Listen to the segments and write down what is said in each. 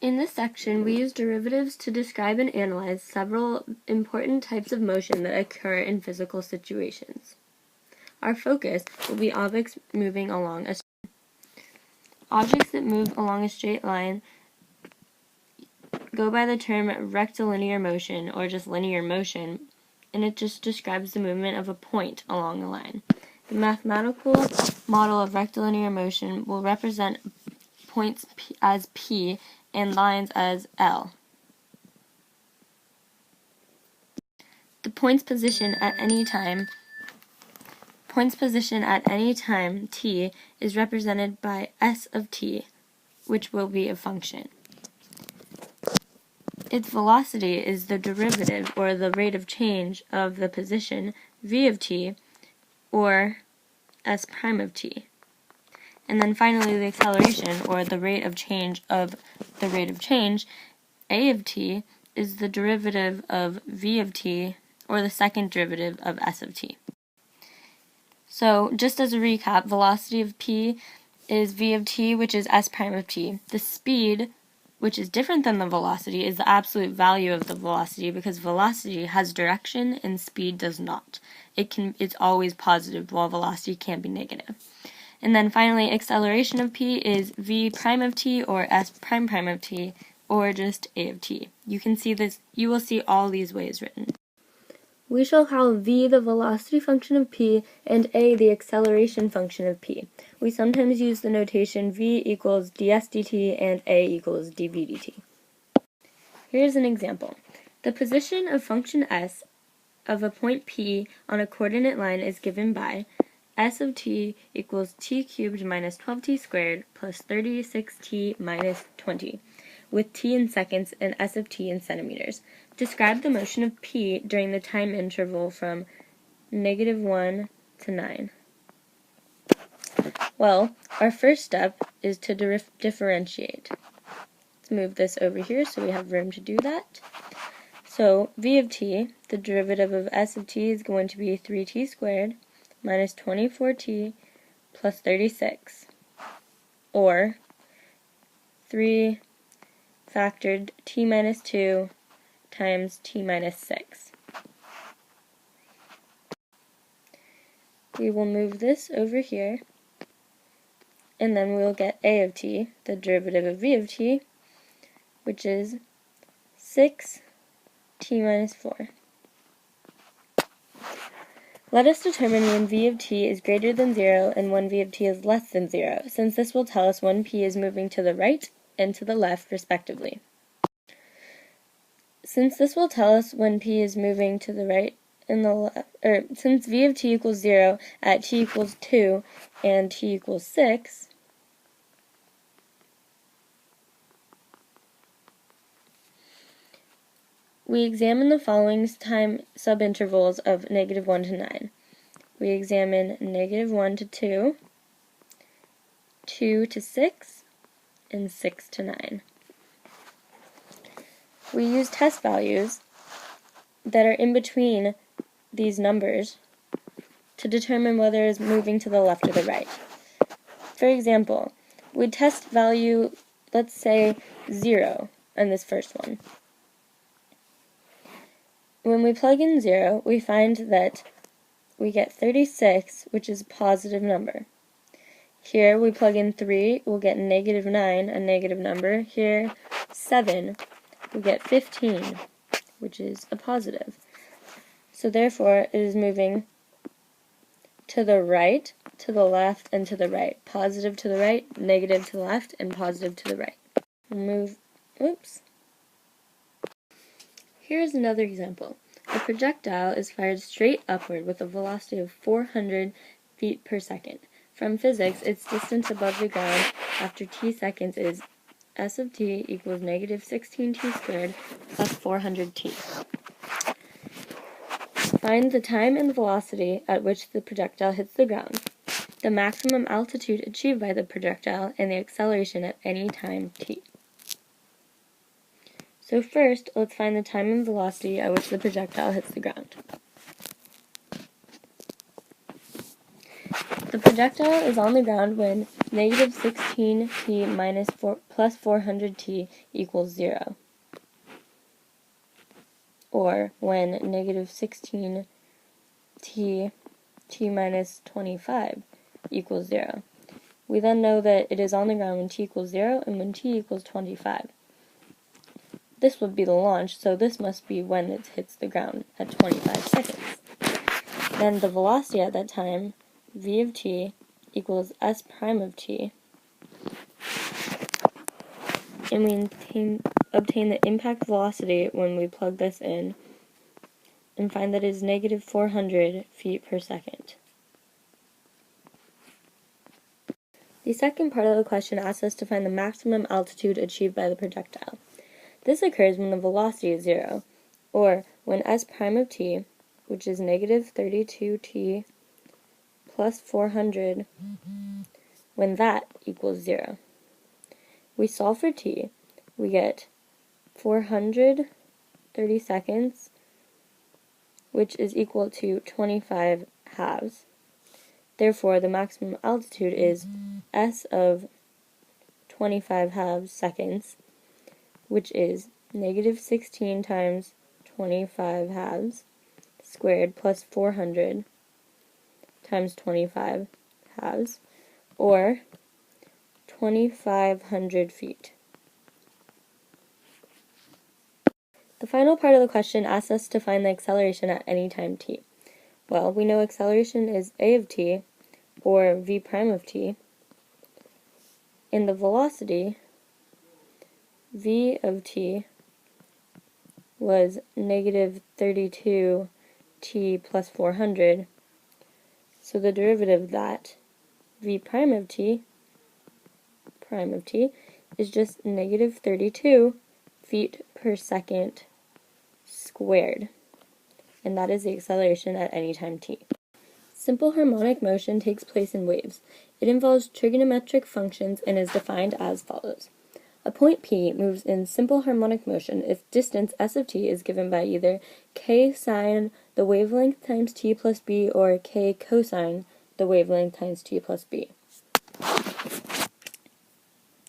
In this section, we use derivatives to describe and analyze several important types of motion that occur in physical situations. Our focus will be objects moving along a straight line. Objects that move along a straight line go by the term rectilinear motion, or just linear motion, and it just describes the movement of a point along a line. The mathematical model of rectilinear motion will represent points as P and lines as L. The point's position at any time t is represented by s of t, which will be a function. Its velocity is the derivative, or the rate of change, of the position v of t, or s prime of t. And then finally the acceleration, or the rate of change of the rate of change, a of t, is the derivative of v of t, or the second derivative of s of t. So just as a recap, velocity of p is v of t, which is s prime of t. The speed, which is different than the velocity, is the absolute value of the velocity, because velocity has direction and speed does not. It's always positive, while velocity can be negative. And then finally, acceleration of p is v prime of t, or s prime prime of t, or just a of t. You will see all these ways written. We shall call v the velocity function of p and a the acceleration function of p. We sometimes use the notation v equals ds dt and a equals dv dt. Here's an example. The position of function s of a point p on a coordinate line is given by s of t equals t cubed minus 12t squared plus 36t minus 20, with t in seconds and s of t in centimeters. Describe the motion of p during the time interval from -1 to 9. Well, our first step is to differentiate. Let's move this over here so we have room to do that. So v of t, the derivative of s of t, is going to be 3t squared minus 24t plus 36, or 3 factored t minus 2 times t minus 6. We will move this over here, and then we'll get a of t, the derivative of v of t, which is 6t minus 4. Let us determine when v of t is greater than 0 and when v of t is less than 0, since this will tell us when p is moving to the right and to the left, respectively. Since this will tell us when p is moving to the right and the left, since v of t equals 0 at t equals 2 and t equals 6, we examine the following time subintervals of -1 to 9. We examine -1 to 2, 2 to 6, and 6 to 9. We use test values that are in between these numbers to determine whether it is moving to the left or the right. For example, we test value, let's say, 0 on this first one. When we plug in 0, we find that we get 36, which is a positive number. Here we plug in 3, we'll get -9, a negative number. Here, 7, we get 15, which is a positive. So therefore, it is moving to the right, to the left, and to the right. Positive to the right, negative to the left, and positive to the right. Here's another example. A projectile is fired straight upward with a velocity of 400 feet per second. From physics, its distance above the ground after t seconds is s of t equals -16t squared plus 400t. Find the time and velocity at which the projectile hits the ground, the maximum altitude achieved by the projectile, and the acceleration at any time t. So first, let's find the time and velocity at which the projectile hits the ground. The projectile is on the ground when negative 16t plus 400t equals 0, or when negative 16t minus 25 equals 0. We then know that it is on the ground when t equals 0 and when t equals 25. This would be the launch, so this must be when it hits the ground at 25 seconds. Then the velocity at that time, v of t, equals s prime of t, and we obtain the impact velocity when we plug this in, and find that it is negative 400 feet per second. The second part of the question asks us to find the maximum altitude achieved by the projectile. This occurs when the velocity is 0, or when s prime of t, which is negative 32t plus 400, when that equals 0. We solve for t, we get 430 seconds, which is equal to 25 halves. Therefore, the maximum altitude is s of 25 halves seconds, which is negative 16 times 25 halves squared plus 400 times 25 halves, or 2,500 feet. The final part of the question asks us to find the acceleration at any time t. Well, we know acceleration is a of t, or v prime of t, and the velocity, v of t, was negative 32t plus 400, so the derivative of that, v prime of t, is just negative 32 feet per second squared, and that is the acceleration at any time t. Simple harmonic motion takes place in waves. It involves trigonometric functions and is defined as follows. A point P moves in simple harmonic motion if distance s of t is given by either k sine the wavelength times t plus b or k cosine the wavelength times t plus b,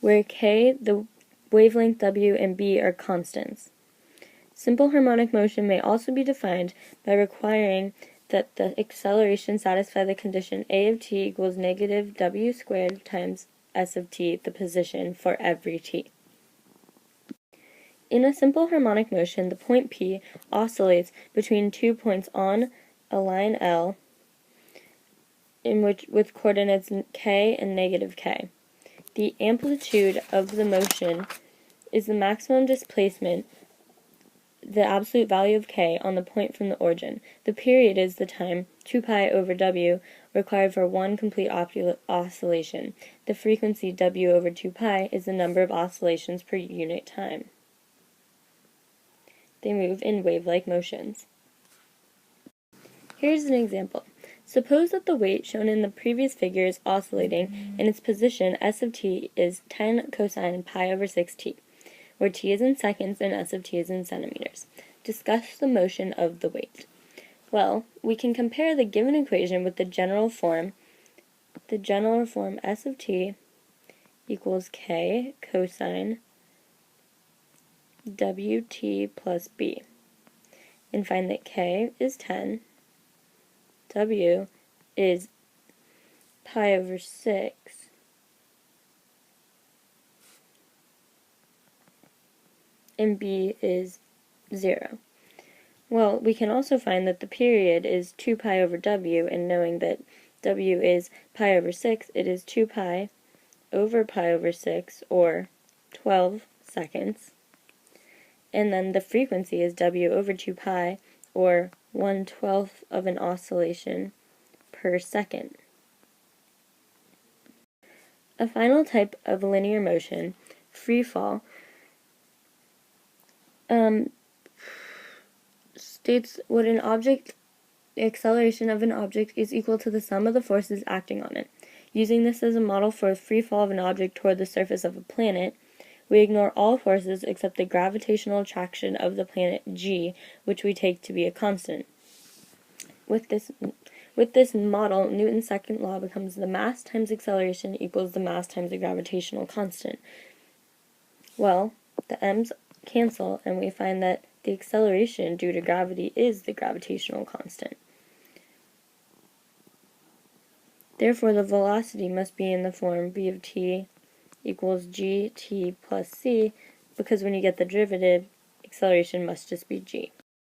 where k, the wavelength w, and b are constants. Simple harmonic motion may also be defined by requiring that the acceleration satisfy the condition a of t equals negative w squared times s of t, the position, for every t. In a simple harmonic motion, the point P oscillates between 2 points on a line L with coordinates k and negative k. The amplitude of the motion is the maximum displacement, the absolute value of k, on the point from the origin. The period is the time, 2 pi over w, required for one complete oscillation. The frequency, w over 2 pi, is the number of oscillations per unit time. They move in wave-like motions. Here's an example. Suppose that the weight shown in the previous figure is oscillating, and its position, s of t, is 10 cosine pi over 6t, where t is in seconds and s of t is in centimeters. Discuss the motion of the weight. Well, we can compare the given equation with the general form. The general form, s of t equals k cosine wt plus b, and find that k is 10, w is pi over 6, and b is 0. Well, we can also find that the period is 2 pi over w, and knowing that w is pi over 6, it is 2 pi over 6, or 12 seconds. And then the frequency is w over 2 pi, or 1/12 of an oscillation per second. A final type of linear motion, free fall, states what an object, the acceleration of an object is equal to the sum of the forces acting on it. Using this as a model for a free fall of an object toward the surface of a planet, we ignore all forces except the gravitational attraction of the planet G, which we take to be a constant. With With this model, Newton's second law becomes the mass times acceleration equals the mass times the gravitational constant. Well, the m's cancel, and we find that the acceleration due to gravity is the gravitational constant. Therefore, the velocity must be in the form v of t equals gt plus c, because when you get the derivative, acceleration must just be g.